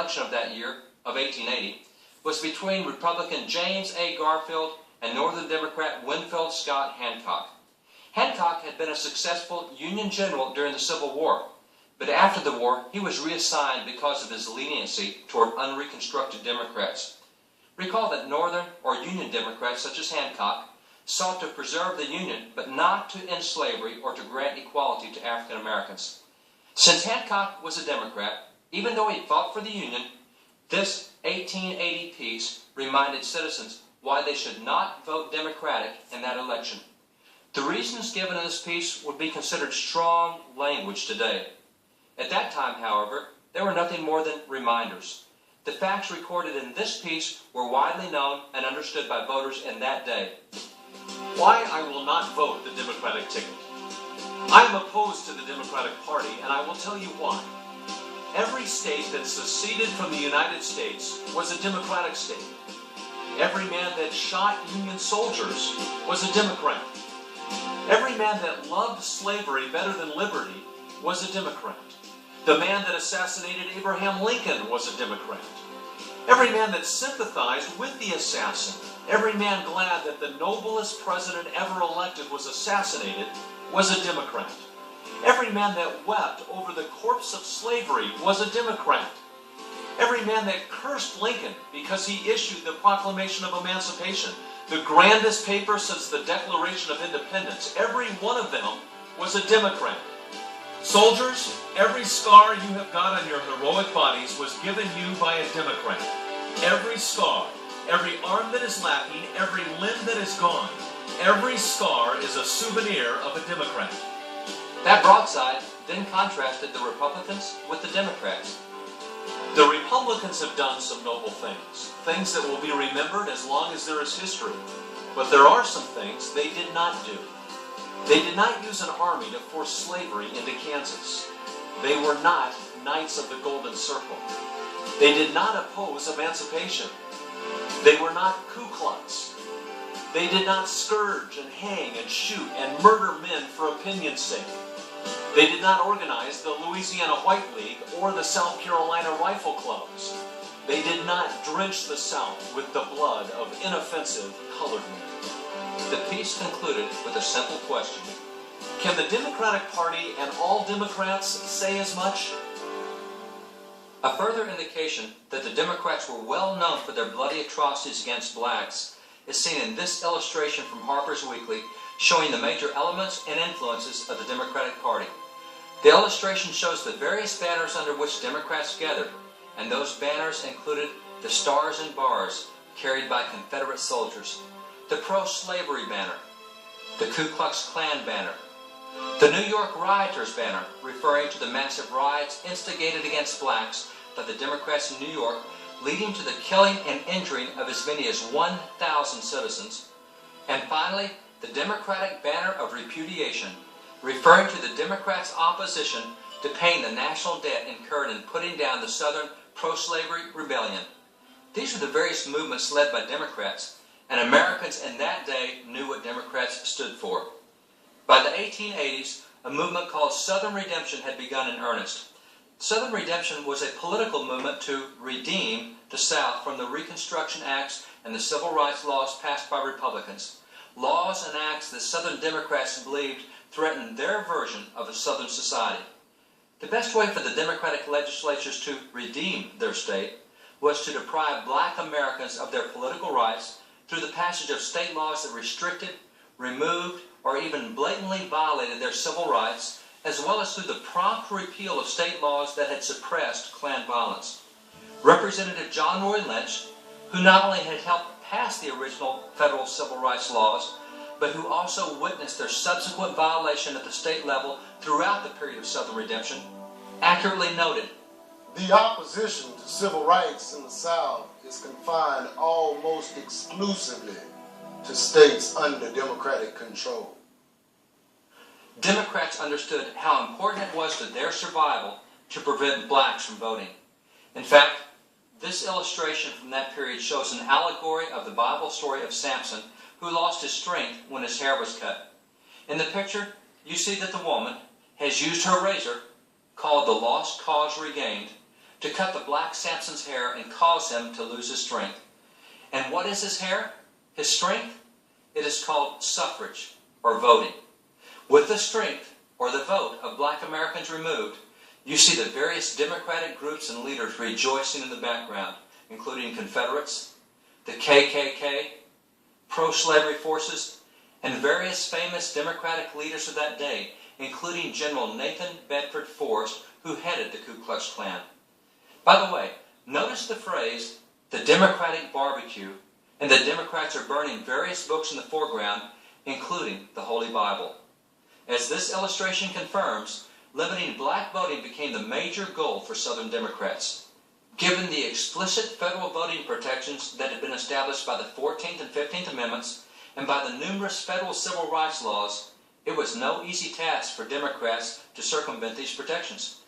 election of that year, of 1880, was between Republican James A. Garfield and Northern Democrat Winfield Scott Hancock. Hancock had been a successful Union general during the Civil War, but after the war he was reassigned because of his leniency toward unreconstructed Democrats. Recall that Northern or Union Democrats such as Hancock sought to preserve the Union but not to end slavery or to grant equality to African Americans. Since Hancock was a Democrat, even though he fought for the Union, this 1880 piece reminded citizens why they should not vote Democratic in that election. The reasons given in this piece would be considered strong language today. At that time, however, they were nothing more than reminders. The facts recorded in this piece were widely known and understood by voters in that day. Why I will not vote the Democratic ticket. I am opposed to the Democratic Party, and I will tell you why. Every state that seceded from the United States was a Democratic state. Every man that shot Union soldiers was a Democrat. Every man that loved slavery better than liberty was a Democrat. The man that assassinated Abraham Lincoln was a Democrat. Every man that sympathized with the assassin, every man glad that the noblest president ever elected was assassinated, was a Democrat. Every man that wept over the corpse of slavery was a Democrat. Every man that cursed Lincoln because he issued the Proclamation of Emancipation, the grandest paper since the Declaration of Independence, every one of them was a Democrat. Soldiers, every scar you have got on your heroic bodies was given you by a Democrat. Every scar, every arm that is lacking, every limb that is gone, every scar is a souvenir of a Democrat. That broadside then contrasted the Republicans with the Democrats. The Republicans have done some noble things, things that will be remembered as long as there is history. But there are some things they did not do. They did not use an army to force slavery into Kansas. They were not Knights of the Golden Circle. They did not oppose emancipation. They were not Ku Klux. They did not scourge and hang and shoot and murder men for opinion's sake. They did not organize the Louisiana White League or the South Carolina Rifle Clubs. They did not drench the South with the blood of inoffensive colored men. The piece concluded with a simple question. Can the Democratic Party and all Democrats say as much? A further indication that the Democrats were well known for their bloody atrocities against blacks is seen in this illustration from Harper's Weekly showing the major elements and influences of the Democratic Party. The illustration shows the various banners under which Democrats gathered, and those banners included the Stars and Bars carried by Confederate soldiers, the pro-slavery banner, the Ku Klux Klan banner, the New York Rioters banner, referring to the massive riots instigated against blacks by the Democrats in New York, leading to the killing and injuring of as many as 1,000 citizens, and finally, the Democratic banner of repudiation, referring to the Democrats' opposition to paying the national debt incurred in putting down the Southern pro-slavery rebellion. These were the various movements led by Democrats, and Americans in that day knew what Democrats stood for. By the 1880s, a movement called Southern Redemption had begun in earnest. Southern Redemption was a political movement to redeem the South from the Reconstruction Acts and the Civil Rights laws passed by Republicans. Laws and acts that Southern Democrats believed threatened their version of a Southern society. The best way for the Democratic legislatures to redeem their state was to deprive black Americans of their political rights through the passage of state laws that restricted, removed, or even blatantly violated their civil rights, as well as through the prompt repeal of state laws that had suppressed Klan violence. Representative John Roy Lynch, who not only had helped pass the original federal civil rights laws, but who also witnessed their subsequent violation at the state level throughout the period of Southern Redemption, accurately noted, "The opposition to civil rights in the South is confined almost exclusively to states under Democratic control." Democrats understood how important it was to their survival to prevent blacks from voting. In fact, this illustration from that period shows an allegory of the Bible story of Samson, who lost his strength when his hair was cut. In the picture, you see that the woman has used her razor, called the Lost Cause Regained, to cut the black Samson's hair and cause him to lose his strength. And what is his hair? His strength? It is called suffrage, or voting. With the strength, or the vote, of black Americans removed, you see the various Democratic groups and leaders rejoicing in the background, including Confederates, the KKK, pro-slavery forces, and various famous Democratic leaders of that day, including General Nathan Bedford Forrest, who headed the Ku Klux Klan. By the way, notice the phrase, the Democratic barbecue, and the Democrats are burning various books in the foreground, including the Holy Bible. As this illustration confirms, limiting black voting became the major goal for Southern Democrats. Given the explicit federal voting protections that had been established by the 14th and 15th Amendments and by the numerous federal civil rights laws, it was no easy task for Democrats to circumvent these protections.